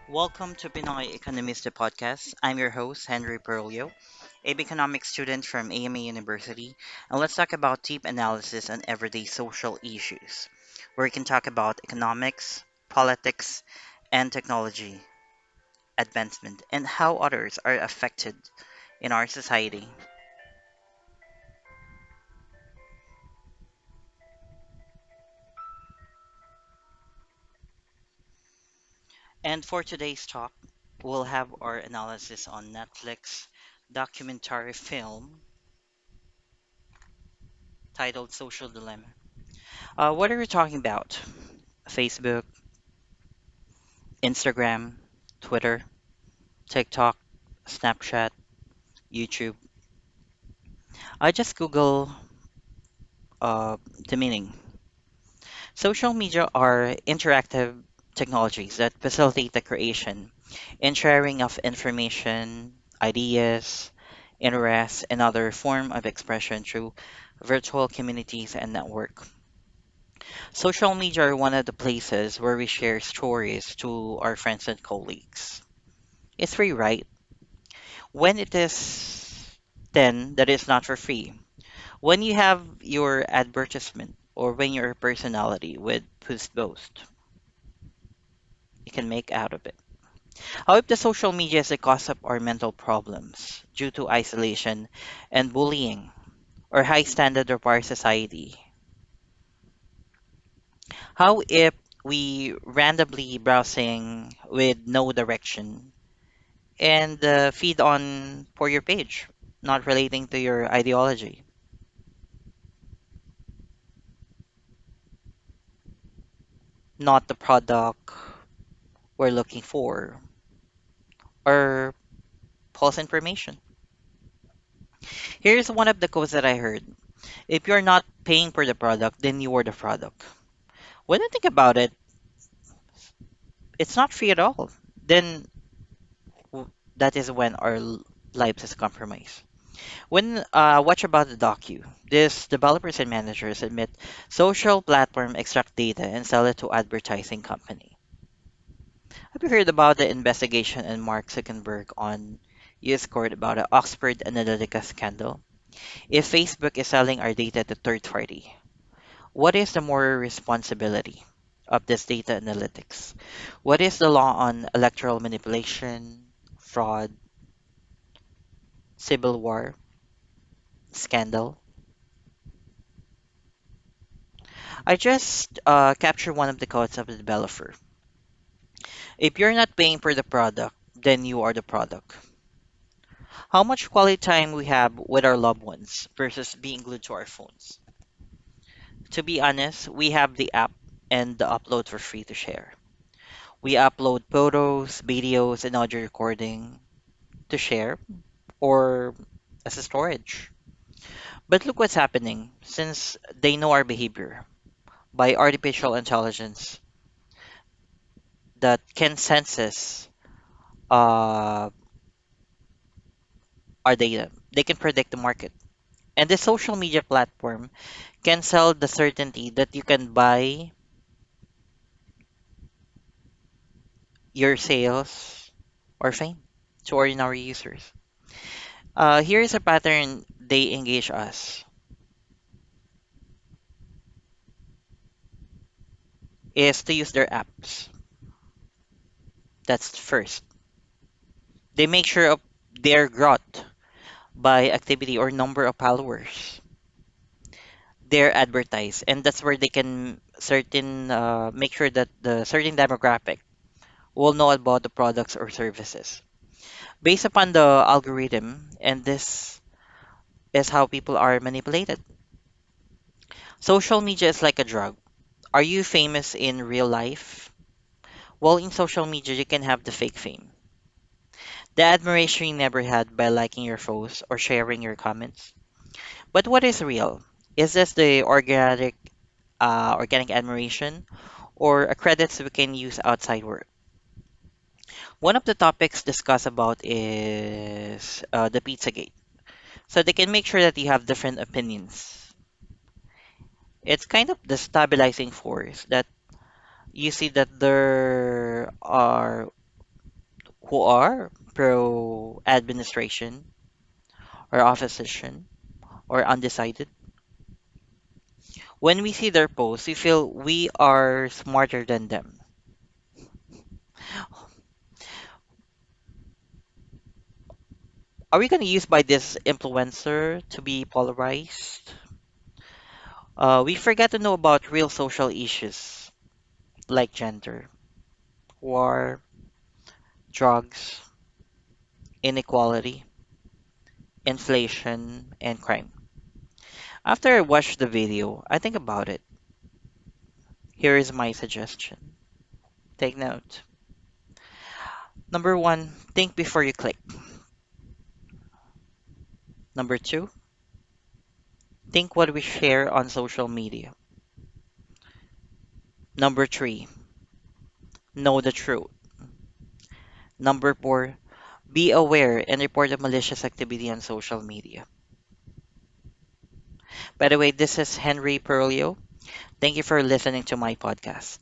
Welcome to Pinoy Economist the podcast. I'm your host, Henry Perlio, a economics student from AMA University, and let's talk about deep analysis on everyday social issues, where we can talk about economics, politics, and technology advancement, and how others are affected in our society. And for today's talk, we'll have our analysis on Netflix documentary film titled Social Dilemma. What are we talking about? Facebook, Instagram, Twitter, TikTok, Snapchat, YouTube. I just Google uh, the meaning. Social media are interactive technologies that facilitate the creation and sharing of information, ideas, interests, and other form of expression through virtual communities and network. Social media are one of the places where we share stories to our friends and colleagues. It's free, right? When it is then that is not for free. When you have your advertisement or when your personality with post boast, you can make out of it. How if the social media is the cause of our mental problems due to isolation and bullying or high standard of our society? How if we randomly browsing with no direction and feed on for your page, not relating to your ideology, not the product we're looking for, or false information. Here's one of the quotes that I heard. If you're not paying for the product, then you are the product. When I think about it, it's not free at all. Then that is when our lives is compromised. When watch about the docu, these developers and managers admit social platform extract data and sell it to advertising company. Have you heard about the investigation in Mark Zuckerberg on US court about the Oxford Analytica scandal? If Facebook is selling our data to third party, what is the moral responsibility of this data analytics? What is the law on electoral manipulation, fraud, civil war, scandal? I just captured one of the quotes of the developer. If you're not paying for the product, then you are the product. How much quality time we have with our loved ones versus being glued to our phones? To be honest, we have the app and the upload for free to share. We upload photos, videos, and audio recording to share or as a storage. But look what's happening since they know our behavior by artificial intelligence that can senses uh, our data. They can predict the market. And the social media platform can sell the certainty that you can buy your sales or fame to ordinary users. Here is a pattern they engage us is to use their apps. That's first. They make sure of their growth by activity or number of followers. They're advertised, and that's where they can certain make sure that the certain demographic will know about the products or services based upon the algorithm, and this is how people are manipulated. Social media is like a drug. Are you famous in real life? Well, in social media, you can have the fake fame. The admiration you never had by liking your posts or sharing your comments. But what is real? Is this the organic admiration or a credits we can use outside work? One of the topics discussed about is the Pizzagate. So they can make sure that you have different opinions. It's kind of the stabilizing force that you see that there are. who are pro administration or opposition or undecided. When we see their posts, we feel we are smarter than them. Are we going to use by this influencer to be polarized? We forget to know about real social issues like gender, war, drugs, inequality, inflation, and crime. After I watch the video, I think about it. Here is my suggestion. Take note. Number one, think before you click. Number two, think what we share on social media. Number three, know the truth. Number four, be aware and report the malicious activity on social media. By the way, this is Henry Perlio. Thank you for listening to my podcast.